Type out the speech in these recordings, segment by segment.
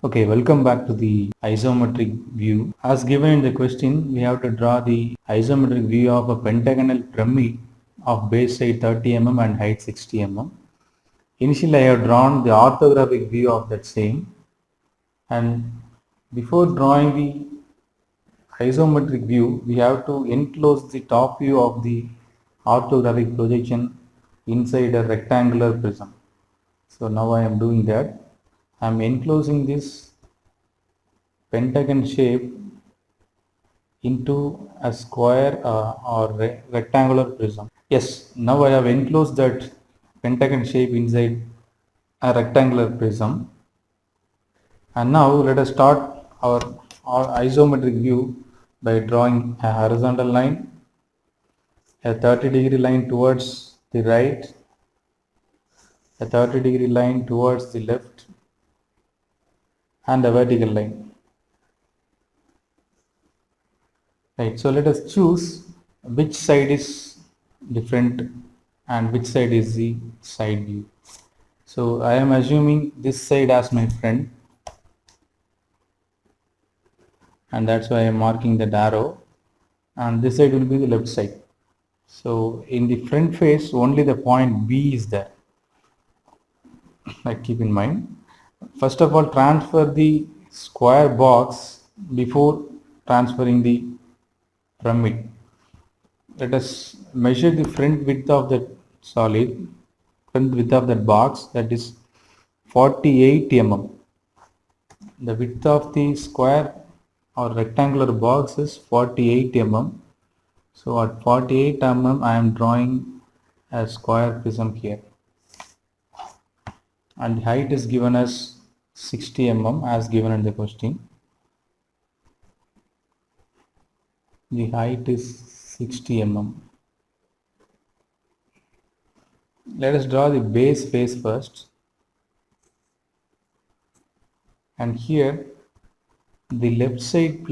Okay, welcome back to the isometric view. As given in the question, we have to draw the isometric view of a pentagonal pyramid of base side 30 mm and height 60 mm. Initially, I have drawn the orthographic view of that same, and before drawing the isometric view, we have to enclose the top view of the orthographic projection inside a rectangular prism. So now I am doing that. I am enclosing this pentagon shape into a square or rectangular prism. Yes, now I have enclosed that pentagon shape inside a rectangular prism. And now let us start our isometric view by drawing a horizontal line, a 30-degree line towards the right, a 30-degree line towards the left, and a vertical line. Right, so let us choose which side is different and which side is the side view. So I am assuming this side as my friend, and that's why I am marking the arrow, and this side will be the left side. So in the front face only the point B is there. Like, keep in mind, first of all transfer the square box before transferring the pyramid. Let us measure the front width of that front width of that box, that is 48 mm. The width of the square or rectangular box is 48 mm. So at 48 mm I am drawing a square prism here, and the height is given as 60 mm as given in the question. The height is 60 mm. Let us draw the base face first, and here the left side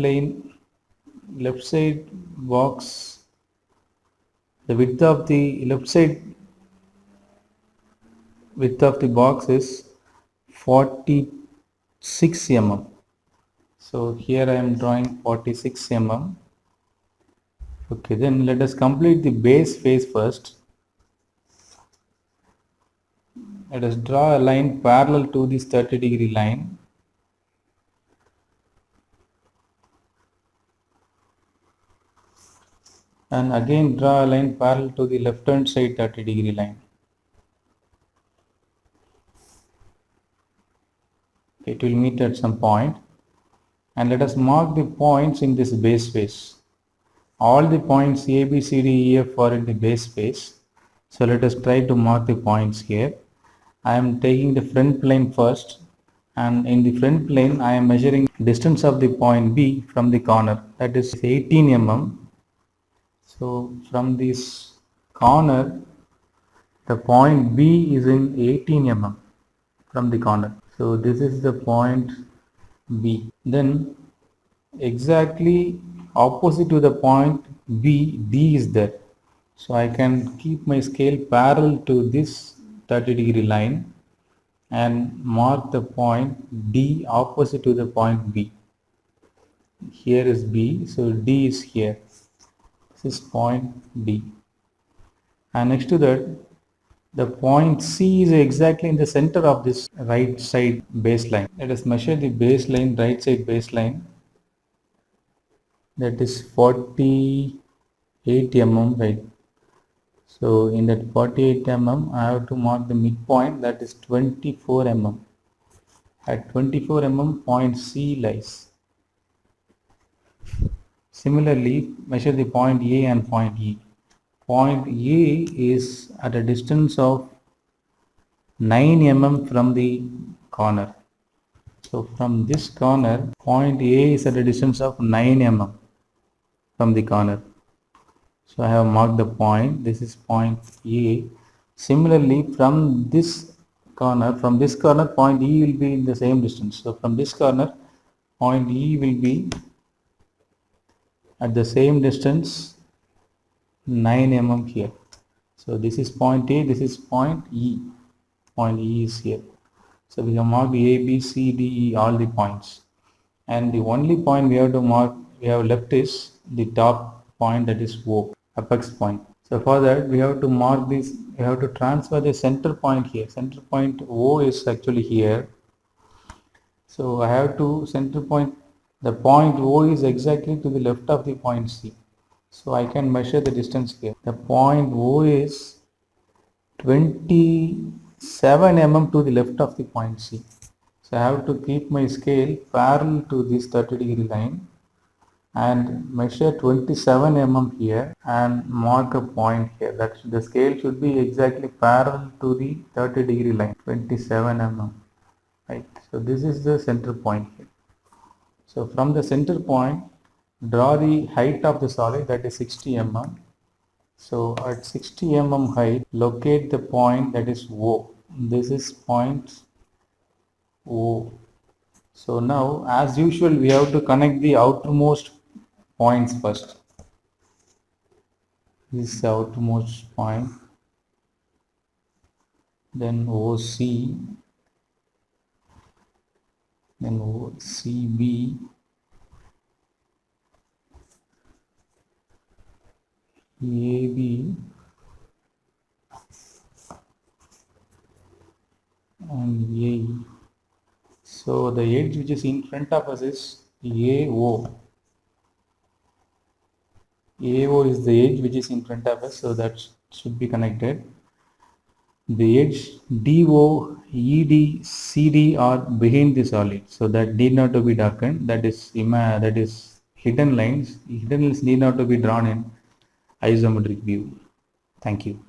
box, the width of the left side width of the box is 46 mm. So here I am drawing 46 mm. Okay, then let us complete the base face first. Let us draw a line parallel to this 30-degree line. And again draw a line parallel to the left hand side 30-degree line. It will meet at some point, and let us mark the points in this base face. All the points A, B, C, D, E, F are in the base face. So let us try to mark the points here. I am taking the front plane first, and in the front plane I am measuring distance of the point B from the corner, that is 18 mm. So from this corner the point B is in 18 mm from the corner. So this is the point B. Then exactly opposite to the point B, D is there. So I can keep my scale parallel to this 30-degree line and mark the point D opposite to the point B. Here is B, so D is here. This is point D. And next to that, the point C is exactly in the center of this right side baseline. Let us measure the baseline, right side baseline. That is 48 mm, right? So in that 48 mm, I have to mark the midpoint, that is 24 mm. At 24 mm, point C lies. Similarly, measure the point A and point E. Point A is at a distance of 9 mm from the corner. So from this corner, point A is at a distance of 9 mm from the corner. So I have marked the point. This is point A. Similarly, from this corner, point E will be in the same distance. So from this corner, point E will be at the same distance 9 mm here. So this is point A, this is point E. Point E is here. So we have marked A, B, C, D, E, all the points. And the only point we have to mark, we have left is the top point, that is O, apex point. So for that we have to mark this, we have to transfer the center point here. Center point O is actually here. So I have to center point, the point O is exactly to the left of the point C. So I can measure the distance here. The point O is 27 mm to the left of the point C. So I have to keep my scale parallel to this 30-degree line and measure 27 mm here and mark a point here. That the scale should be exactly parallel to the 30-degree line, 27 mm. Right. So this is the center point here. So from the center point, draw the height of the solid, that is 60 mm. So at 60 mm height, locate the point, that is O. This is point O. So now, as usual, we have to connect the outermost points first. This is the outermost point. Then OC. Then OCB. AB. And A. So the edge which is in front of us is AO. AO is the edge which is in front of us, so that should be connected. The edge DO, ED, CD are behind the solid, so that need not to be darkened. That is hidden lines. Hidden lines need not to be drawn in isometric view. Thank you.